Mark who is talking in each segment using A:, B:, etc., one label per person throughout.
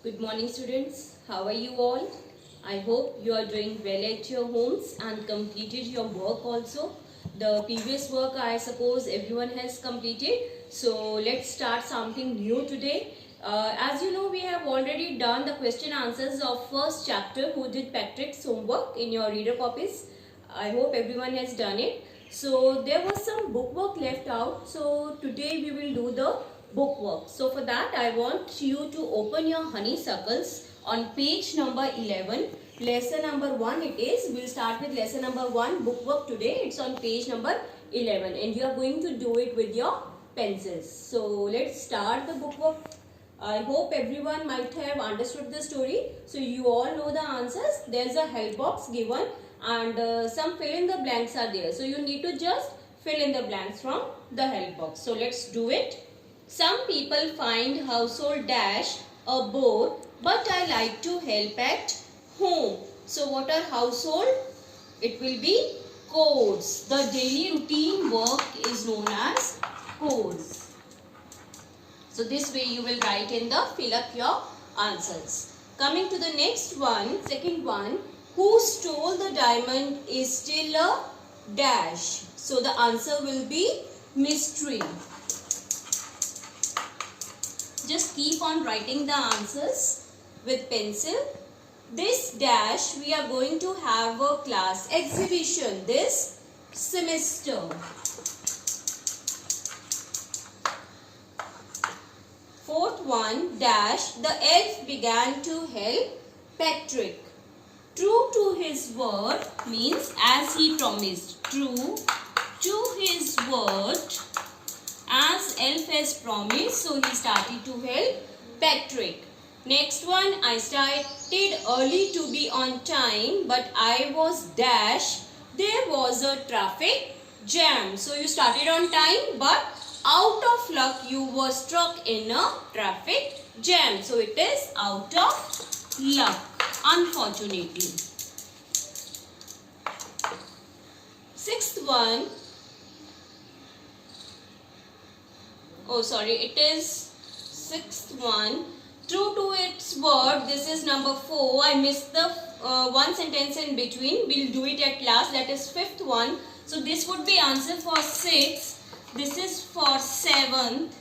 A: Good morning students. How are you all? I hope you are doing well at your homes and completed your work also. The previous work I suppose everyone has completed. So let's start something new today. As you know, we have already done the question answers of first chapter who did Patrick's homework in your reader copies. I hope everyone has done it. So there was some book work left out. So today we will do the book work. So for that I want you to open your honeysuckles on page number 11. Lesson number 1 it is. We'll start with lesson number 1 book work today. It's on page number 11 and you are going to do it with your pencils. So let's start the book work. I hope everyone might have understood the story. So you all know the answers. There's a help box given and some fill in the blanks are there. So you need to just fill in the blanks from the help box. So let's do it. Some people find household dash a bore, but I like to help at home. So what are household? It will be chores. The daily routine work is known as chores. So this way you will write in the fill up your answers. Coming to the next one, second one. Who stole the diamond is still a dash. So the answer will be mystery. Just keep on writing the answers with pencil. This dash we are going to have a class exhibition this semester. Fourth one dash the elf began to help Patrick. True to his word means as he promised. True to his word as elf has promised, so he started to help Patrick. Next one, I started early to be on time, but I was dash. There was a traffic jam. So you started on time, but out of luck you were struck in a traffic jam. So it is out of luck, unfortunately. Sixth one. Oh, sorry, it is sixth one. True to its word, this is number 4. I missed the one sentence in between. We'll do it at last. That is fifth one. So this would be answer for 6. This is for 7th.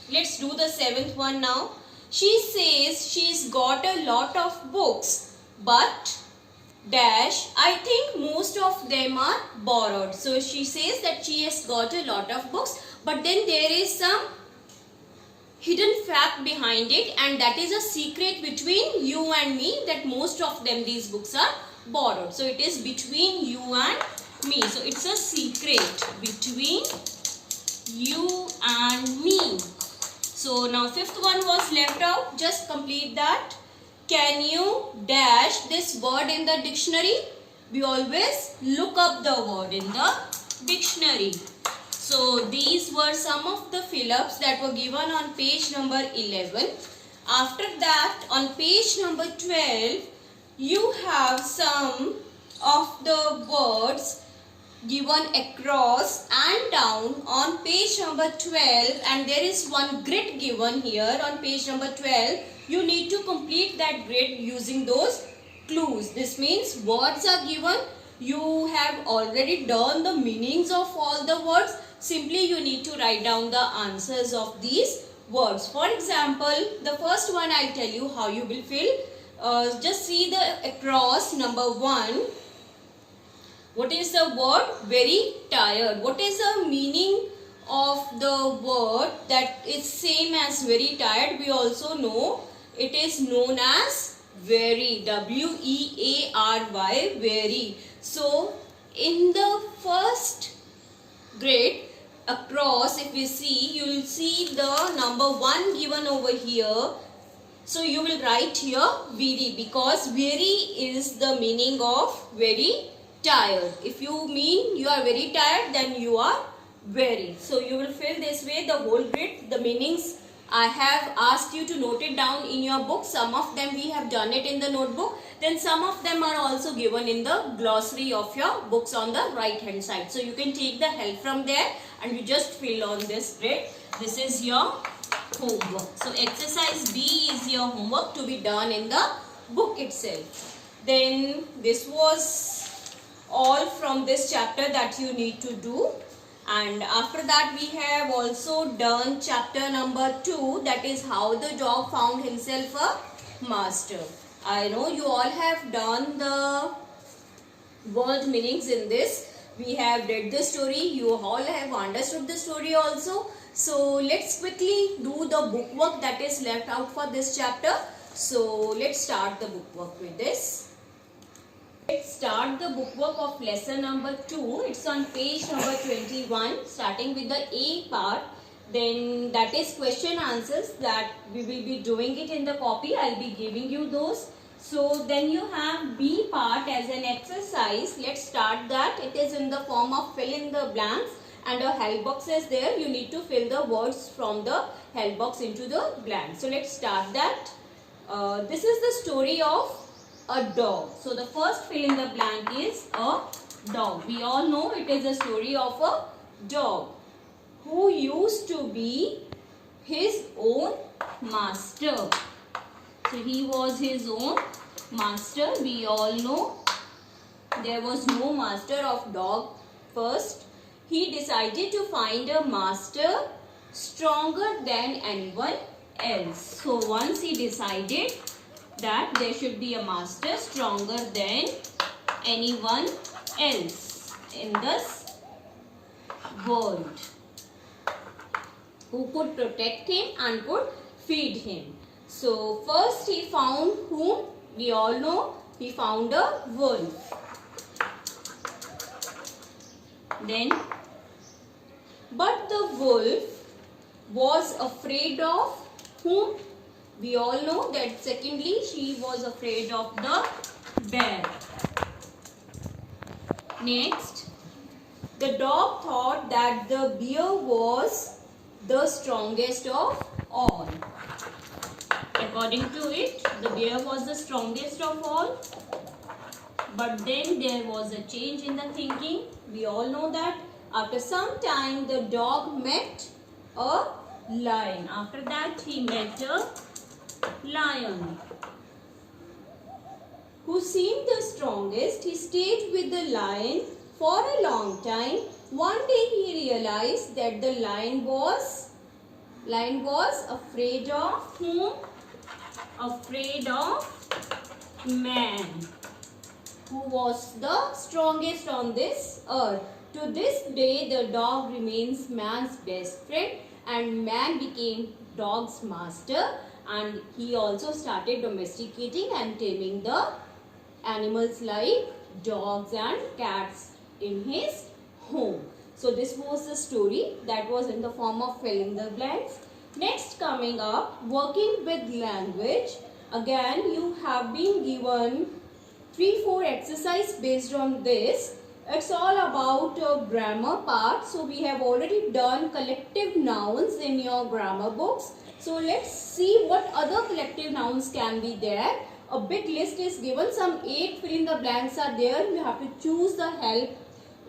A: Let's do the 7th one now. She says she's got a lot of books, but dash, I think most of them are borrowed. So she says that she has got a lot of books, but then there is some hidden fact behind it, and that is a secret between you and me, that most of them, these books are borrowed. So it is between you and me. So it's a secret between you and me. So now fifth one was left out. Just complete that. Can you dash this word in the dictionary? We always look up the word in the dictionary. So these were some of the fill-ups that were given on page number 11. After that, on page number 12, you have some of the words given across and down on page number 12, and there is one grid given here on page number 12. You need to complete that grid using those clues. This means words are given. You have already done the meanings of all the words. Simply you need to write down the answers of these words. For example, the first one I'll tell you how you will fill. Just see the across number 1. What is the word? Very tired. What is the meaning of the word that is same as very tired? We also know it is known as very. W-E-A-R-Y, very. So in the first grid across, if we see, you will see the number 1 given over here. So you will write here weary, because weary is the meaning of very tired. If you mean you are very tired, then you are weary. So you will fill this way the whole grid. The meanings I have asked you to note it down in your book. Some of them we have done it in the notebook. Then some of them are also given in the glossary of your books on the right hand side. So you can take the help from there and you just fill on this grid. This is your homework. So exercise B is your homework to be done in the book itself. Then this was all from this chapter that you need to do. And after that we have also done chapter number 2, that is how the dog found himself a master. I know you all have done the word meanings in this. We have read the story, you all have understood the story also. So let's quickly do the book work that is left out for this chapter. So let's start the book work with this. Let's start the book work of lesson number 2. It's on page number 21, starting with the A part. Then that is question answers that we will be doing it in the copy. I'll be giving you those. So then you have B part as an exercise. Let's start that. It is in the form of fill in the blanks and a help box is there. You need to fill the words from the help box into the blank. So let's start that. This is the story of a dog. So the first fill in the blank is a dog. We all know it is a story of a dog who used to be his own master. So he was his own master. We all know there was no master of dog first. He decided to find a master stronger than anyone else. So once he decided that there should be a master stronger than anyone else in this world, who could protect him and could feed him. So first he found whom? We all know he found a wolf. Then, but the wolf was afraid of whom? We all know that secondly she was afraid of the bear. Next, the dog thought that the bear was the strongest of all. According to it, the bear was the strongest of all. But then there was a change in the thinking. We all know that after some time the dog met a lion. After that he met a lion who seemed the strongest. He stayed with the lion for a long time. One day he realized that the lion was afraid of whom? Afraid of man, who was the strongest on this earth. To this day, the dog remains man's best friend and man became dog's master, and he also started domesticating and taming the animals like dogs and cats in his home. So this was the story that was in the form of fill in the blanks. Next, coming up, working with language. Again, you have been given 3-4 exercise based on this. It's all about grammar part. So we have already done collective nouns in your grammar books. So let's see what other collective nouns can be there. A big list is given. Some 8 fill in the blanks are there. You have to choose the help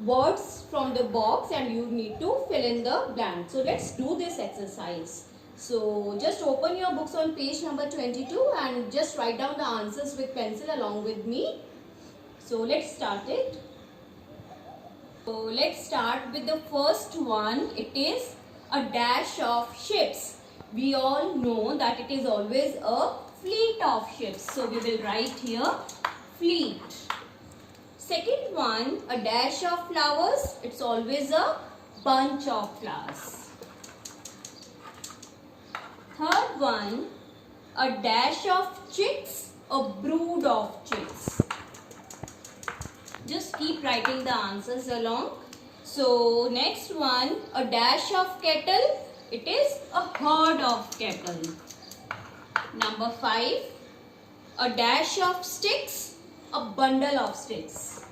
A: words from the box and you need to fill in the blank. So let's do this exercise. So just open your books on page number 22 and just write down the answers with pencil along with me. So let's start it. So let's start with the first one. It is a dash of ships. We all know that it is always a fleet of ships. So we will write here fleet. Second one, a dash of flowers. It's always a bunch of flowers. Third one, a dash of chicks, a brood of chicks. Just keep writing the answers along. So next one, a dash of kettle. It is a herd of cattle. Number 5, a dash of sticks, a bundle of sticks.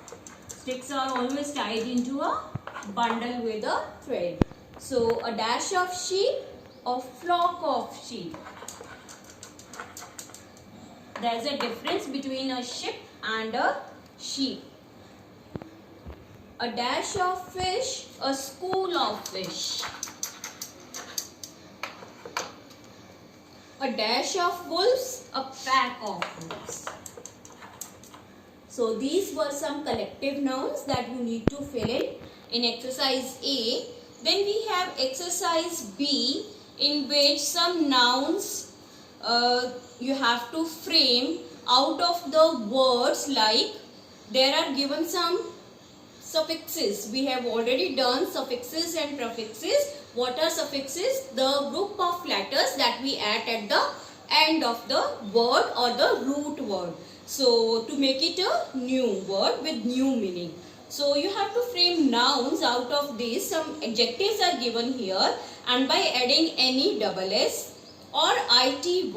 A: Sticks are always tied into a bundle with a thread. So a dash of sheep, a flock of sheep. There is a difference between a sheep and a sheep. A dash of fish, a school of fish. a dash of wolves, a pack of wolves. So these were some collective nouns that you need to fill in exercise A. Then we have exercise B, in which some nouns you have to frame out of the words, like there are given some suffixes. We have already done suffixes and prefixes. What are suffixes? The group of letters that we add at the end of the word or the root word. So to make it a new word with new meaning. So you have to frame nouns out of this. Some adjectives are given here, and by adding any double S or ity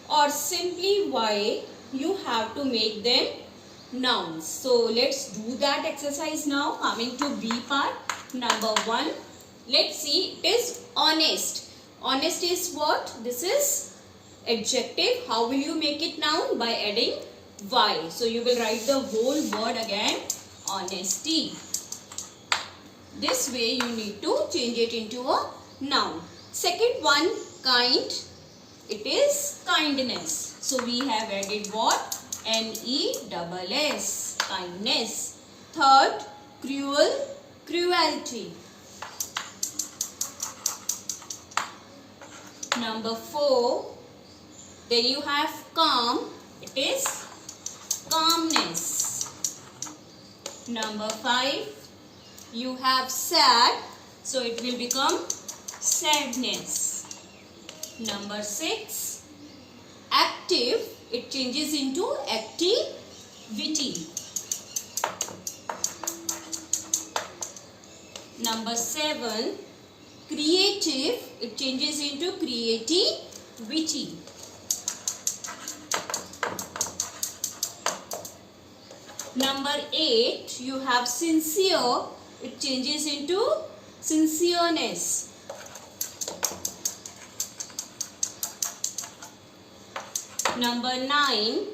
A: or simply y, you have to make them nouns. So let's do that exercise now. Coming to B part, number 1. Let's see, it is honest. Honest is what? This is adjective. How will you make it noun? By adding y. So you will write the whole word again, honesty. This way you need to change it into a noun. Second one, kind. It is kindness. So we have added what? N-E-S-S, kindness. Third, cruel, cruelty. Number 4, then you have calm. It is calmness. Number 5, you have sad. So it will become sadness. Number 6, active. It changes into activity. Number 7, creative. It changes into creativity. Number 8, you have sincere. It changes into sincereness. Number 9,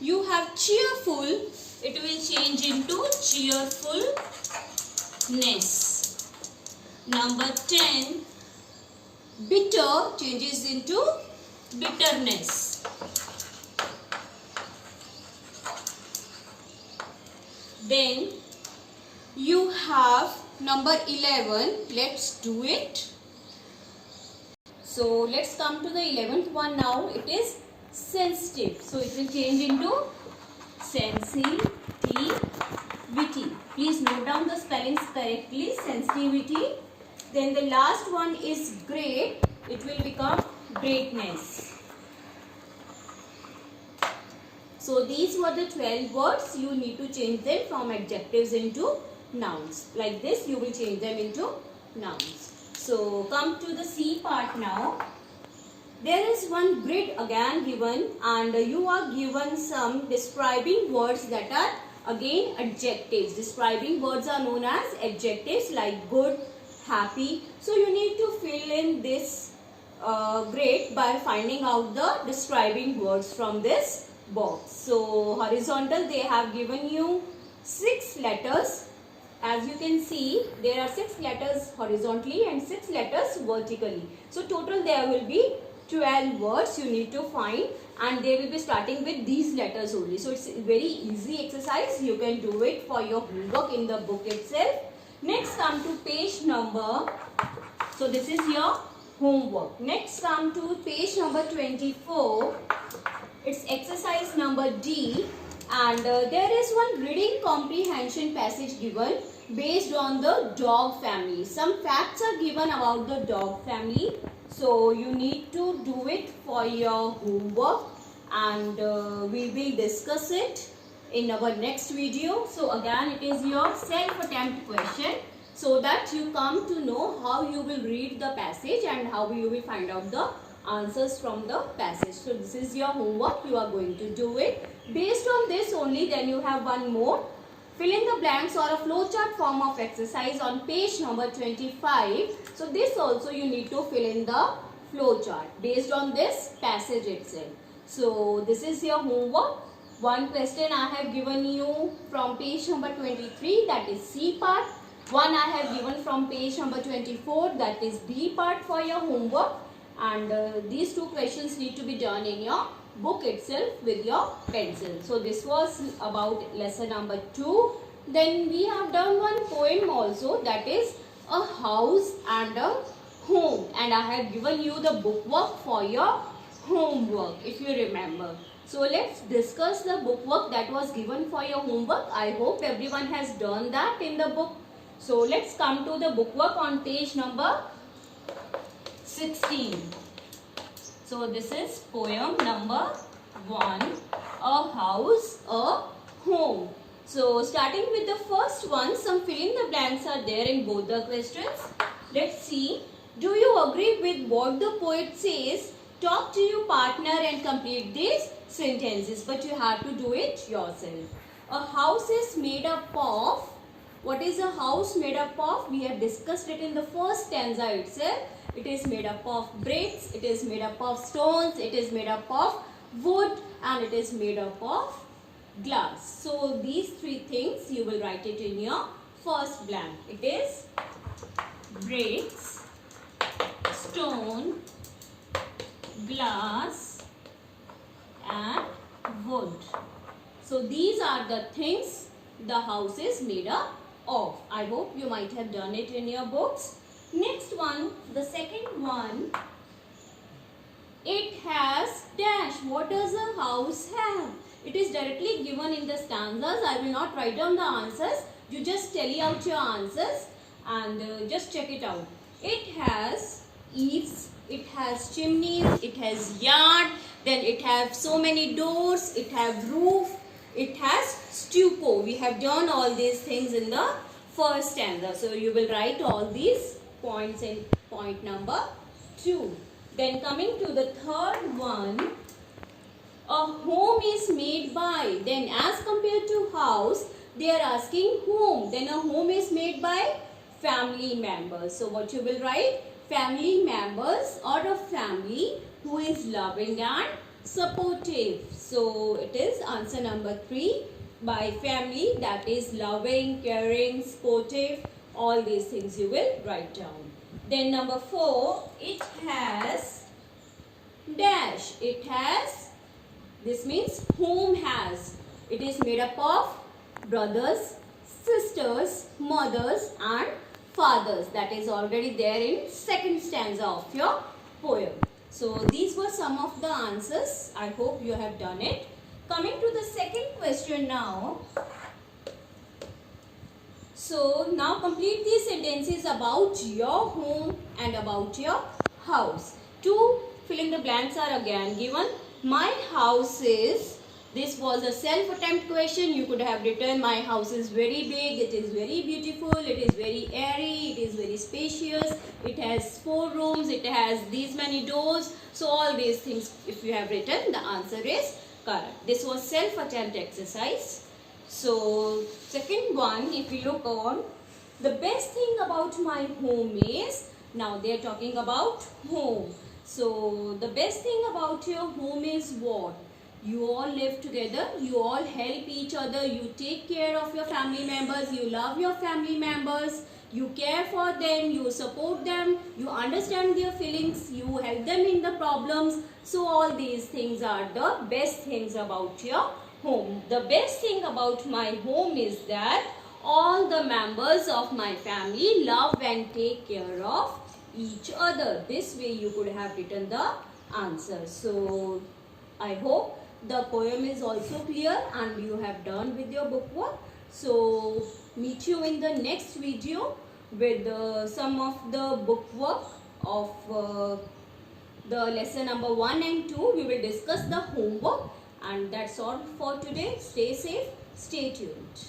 A: you have cheerful. It will change into cheerfulness. Number 10, bitter changes into bitterness. Then you have number 11. Let's do it. So let's come to the 11th one now. It is sensitive. So it will change into sensitivity. Please note down the spellings correctly. Sensitivity. Then the last one is great. It will become greatness. So these were the 12 words. You need to change them from adjectives into nouns. Like this, you will change them into nouns. So come to the C part now. There is one grid again given, and you are given some describing words that are again adjectives. Describing words are known as adjectives, like good, happy. So you need to fill in this grid by finding out the describing words from this box. So horizontal, they have given you 6 letters. As you can see, there are 6 letters horizontally and 6 letters vertically. So total there will be 12 words you need to find, and they will be starting with these letters only. So it's a very easy exercise. You can do it for your homework in the book itself. Next come to page number. So this is your homework. Next come to page number 24. It's exercise number D, and there is one reading comprehension passage given based on the dog family. Some facts are given about the dog family. So you need to do it for your homework, and we will discuss it in our next video. So again, it is your self-attempt question, so that you come to know how you will read the passage and how you will find out the answers from the passage. So this is your homework. You are going to do it. Based on this only, then you have one more. Fill in the blanks or a flowchart form of exercise on page number 25. So this also you need to fill in the flowchart based on this passage itself. So this is your homework. One question I have given you from page number 23, that is C part. One I have given from page number 24, that is B part for your homework. and these two questions need to be done in your book itself with your pencil. So this was about lesson number 2. Then we have done one poem also, that is a house and a home, and I have given you the bookwork for your homework if you remember. So let's discuss the bookwork that was given for your homework. I hope everyone has done that in the book. So let's come to the bookwork on page number 16. So this is poem number 1, a house, a home. So starting with the first one, some fill in the blanks are there in both the questions. Let's see. Do you agree with what the poet says? Talk to your partner and complete these sentences, but you have to do it yourself. A house is made up of, what is a house made up of? We have discussed it in the first stanza itself. It is made up of bricks, it is made up of stones, it is made up of wood, and it is made up of glass. So these three things you will write it in your first blank. It is bricks, stone, glass and wood. So these are the things the house is made up of. I hope you might have done it in your books. Next one, the second one, it has dash. What does a house have? It is directly given in the stanzas. I will not write down the answers. You just tally out your answers and just check it out. It has eaves, it has chimneys, it has yard, then it has so many doors, it has roof, it has stucco. We have done all these things in the first stanza. So you will write all these points in point number 2. Then coming to the third one, a home is made by, then as compared to house, they are asking whom. Then a home is made by family members. So what you will write? Family members or a family who is loving and supportive. So it is answer number 3, by family, that is loving, caring, supportive, all these things you will write down. Then number 4, it has dash. It has, this means whom has. It is made up of brothers, sisters, mothers and fathers. That is already there in second stanza of your poem. So these were some of the answers. I hope you have done it. Coming to the second question now. So now complete these sentences about your home and about your house. 2 fill in the blanks are again given. My house is, this was a self-attempt question. You could have written my house is very big, it is very beautiful, it is very airy, it is very spacious, it has 4 rooms, it has these many doors. So all these things if you have written, the answer is correct. This was self-attempt exercise. So second one, if you look on, the best thing about my home is, now they are talking about home. So the best thing about your home is what? You all live together, you all help each other, you take care of your family members, you love your family members, you care for them, you support them, you understand their feelings, you help them in the problems. So all these things are the best things about your home. The best thing about my home is that all the members of my family love and take care of each other. This way you could have written the answer. So I hope the poem is also clear and you have done with your bookwork. So meet you in the next video with some of the bookwork of the lesson number 1 and 2. We will discuss the homework, and that's all for today. Stay safe, stay tuned.